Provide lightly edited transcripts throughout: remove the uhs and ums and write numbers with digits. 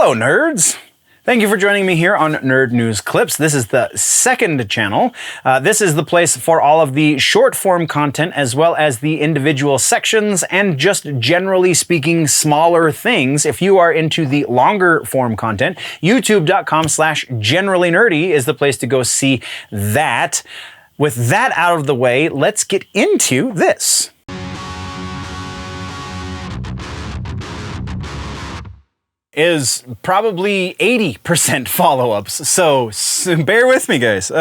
Hello, nerds! Thank you for joining me here on Nerd News Clips. This is the second channel. This is the place for all of the short-form content as well as the individual sections and just generally speaking smaller things. If you are into the longer form content, youtube.com/generallynerdy is the place to go see that. With that out of the way, let's get into this. Is probably 80% follow-ups, so bear with me, guys.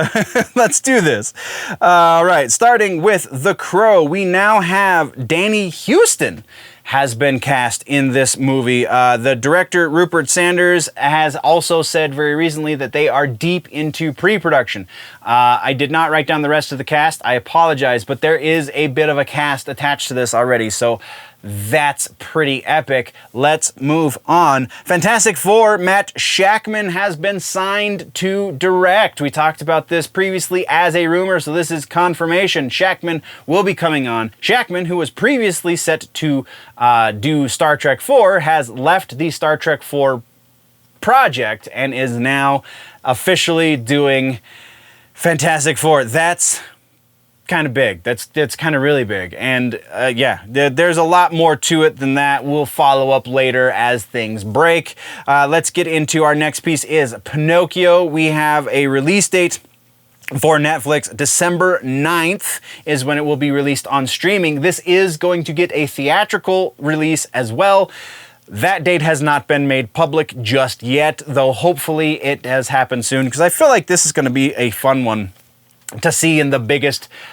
Let's do this. All right, starting with The Crow, we now have Danny Huston has been cast in this movie. The director, Rupert Sanders, has also said very recently that they are deep into pre-production. I did not write down the rest of the cast. I apologize, but there is a bit of a cast attached to this already, so that's pretty epic. Let's move on. Fantastic Four, Matt Shakman has been signed to direct. We talked about this previously as a rumor, so this is confirmation. Shakman will be coming on. Shakman, who was previously set to do Star Trek 4, has left the Star Trek 4 project and is now officially doing Fantastic Four. That's kind of big. That's kind of really big. And yeah, there's a lot more to it than that. We'll follow up later as things break. Let's get into our next piece is Pinocchio. We have a release date for Netflix. December 9th is when it will be released on streaming. This is going to get a theatrical release as well. That date has not been made public just yet, though hopefully it has happened soon, because I feel like this is going to be a fun one to see in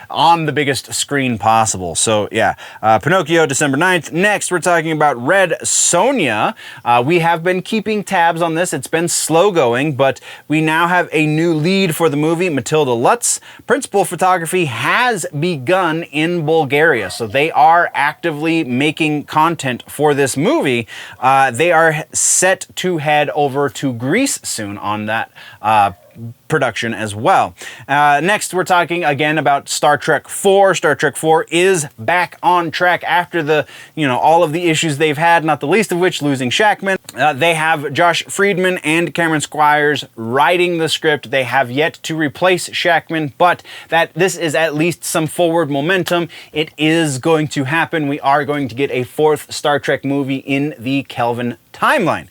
on the biggest screen possible. So yeah, Pinocchio, December 9th. Next, we're talking about Red Sonja. We have been keeping tabs on this. It's been slow going, but we now have a new lead for the movie, Matilda Lutz. Principal photography has begun in Bulgaria, so they are actively making content for this movie. They are set to head over to Greece soon on that production as well. Next, we're talking again about Star Trek 4. Star Trek 4 is back on track after the, all of the issues they've had, not the least of which losing Shakman. They have Josh Friedman and Cameron Squires writing the script. They have yet to replace Shakman, but this is at least some forward momentum. It is going to happen. We are going to get a fourth Star Trek movie in the Kelvin timeline.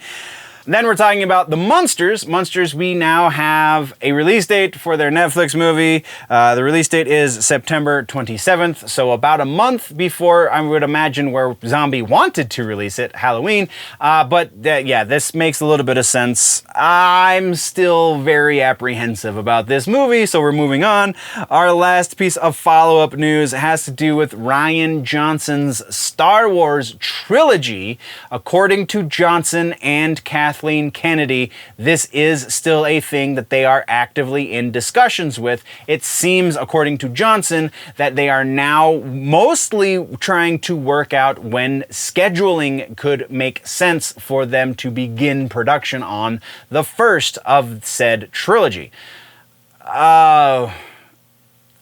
Then we're talking about the Munsters. Munsters, we now have a release date for their Netflix movie. The release date is September 27th, so about a month before, I would imagine, where Zombie wanted to release it, Halloween. Yeah, this makes a little bit of sense. I'm still very apprehensive about this movie, so we're moving on. Our last piece of follow-up news has to do with Rian Johnson's Star Wars trilogy. According to Johnson and Kathleen Kennedy, this is still a thing that they are actively in discussions with. It seems, according to Johnson, that they are now mostly trying to work out when scheduling could make sense for them to begin production on the first of said trilogy. I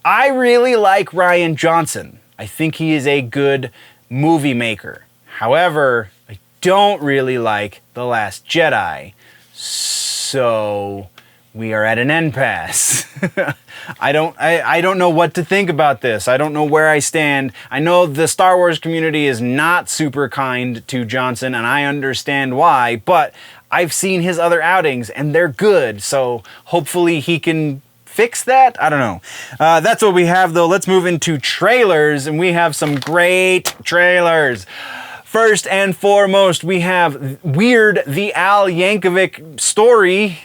really like Rian Johnson. I think he is a good movie maker. However, I don't really like The Last Jedi, so we are at an impasse. I don't know what to think about this. I don't know where I stand. I know the Star Wars community is not super kind to Johnson, and I understand why, but I've seen his other outings, and they're good, so hopefully he can fix that? I don't know. That's what we have, though. Let's move into trailers, and we have some great trailers. First and foremost, we have Weird, the Al Yankovic story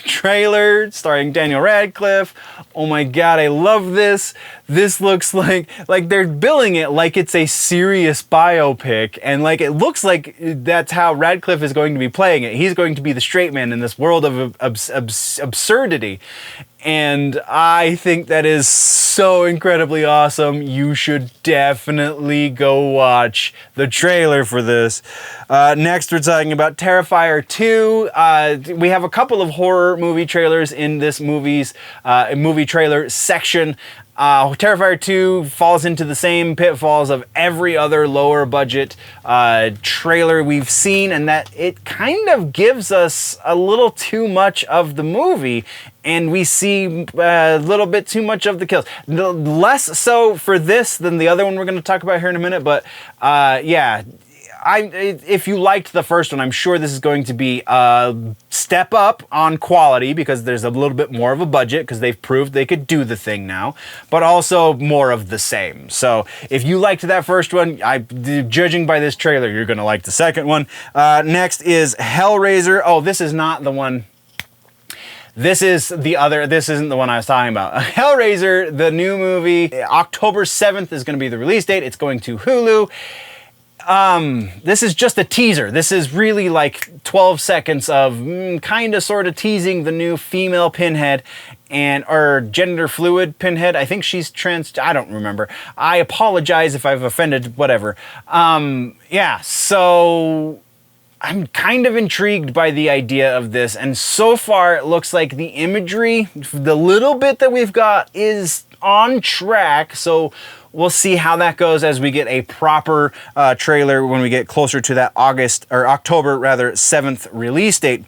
trailer starring Daniel Radcliffe. Oh my god, I love this. This looks like they're billing it like it's a serious biopic, and it looks like that's how Radcliffe is going to be playing it. He's going to be the straight man in this world of absurdity. And I think that is so incredibly awesome. You should definitely go watch the trailer for this. Next, we're talking about Terrifier 2. We have a couple of horror movie trailers in this movie trailer section. Terrifier 2 falls into the same pitfalls of every other lower budget trailer we've seen, and that it kind of gives us a little too much of the movie, and we see a little bit too much of the kills. Less so for this than the other one we're going to talk about here in a minute, but yeah. If you liked the first one, I'm sure this is going to be a step up on quality because there's a little bit more of a budget because they've proved they could do the thing now, but also more of the same. So if you liked that first one, judging by this trailer, you're going to like the second one. Next is Hellraiser. Oh, this is not the one. This is the other, this isn't the one I was talking about. Hellraiser, the new movie, October 7th is going to be the release date. It's going to Hulu. This is just a teaser. This is really like 12 seconds of kind of sort of teasing the new female Pinhead or gender fluid Pinhead. I think she's trans. I don't remember. I apologize if I've offended, whatever. Yeah, so I'm kind of intrigued by the idea of this. And so far it looks like the imagery, the little bit that we've got is on track. So we'll see how that goes as we get a proper trailer when we get closer to that October 7th release date.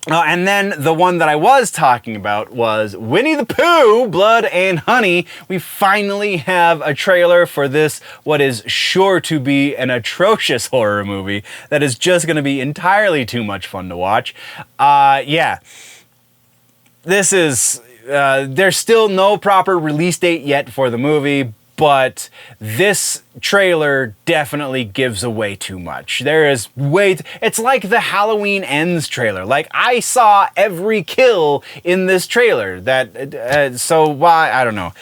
And then the one that I was talking about was Winnie the Pooh, Blood and Honey. We finally have a trailer for this, what is sure to be an atrocious horror movie that is just going to be entirely too much fun to watch. Yeah, this is, there's still no proper release date yet for the movie, but this trailer definitely gives away too much. There is it's like the Halloween Ends trailer. Like, I saw every kill in this trailer. So why, I don't know.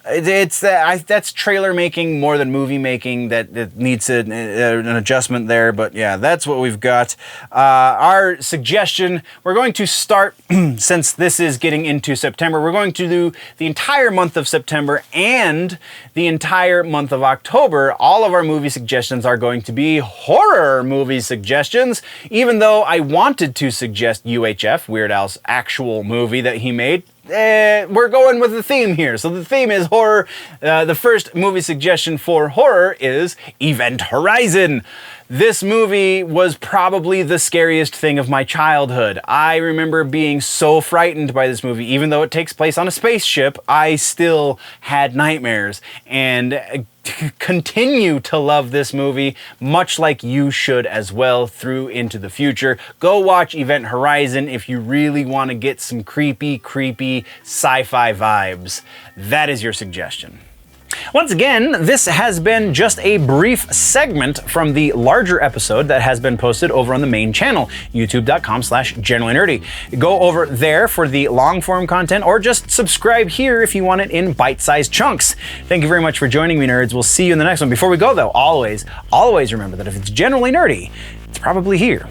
That's trailer making more than movie making. That needs an adjustment there, but yeah, that's what we've got. Our suggestion, we're going to start, since this is getting into September, we're going to do the entire month of September and the entire month of October. All of our movie suggestions are going to be horror movie suggestions, even though I wanted to suggest UHF, Weird Al's actual movie that he made. We're going with the theme here. So the theme is horror. The first movie suggestion for horror is Event Horizon. This movie was probably the scariest thing of my childhood. I remember being so frightened by this movie. Even though it takes place on a spaceship, I still had nightmares. And continue to love this movie, much like you should as well through into the future. Go watch Event Horizon if you really want to get some creepy sci-fi vibes. That is your suggestion. Once again, this has been just a brief segment from the larger episode that has been posted over on the main channel, youtube.com/generallynerdy. Go over there for the long form content, or just subscribe here if you want it in bite-sized chunks. Thank you very much for joining me, nerds. We'll see you in the next one. Before we go though, always remember that if it's generally nerdy, it's probably here.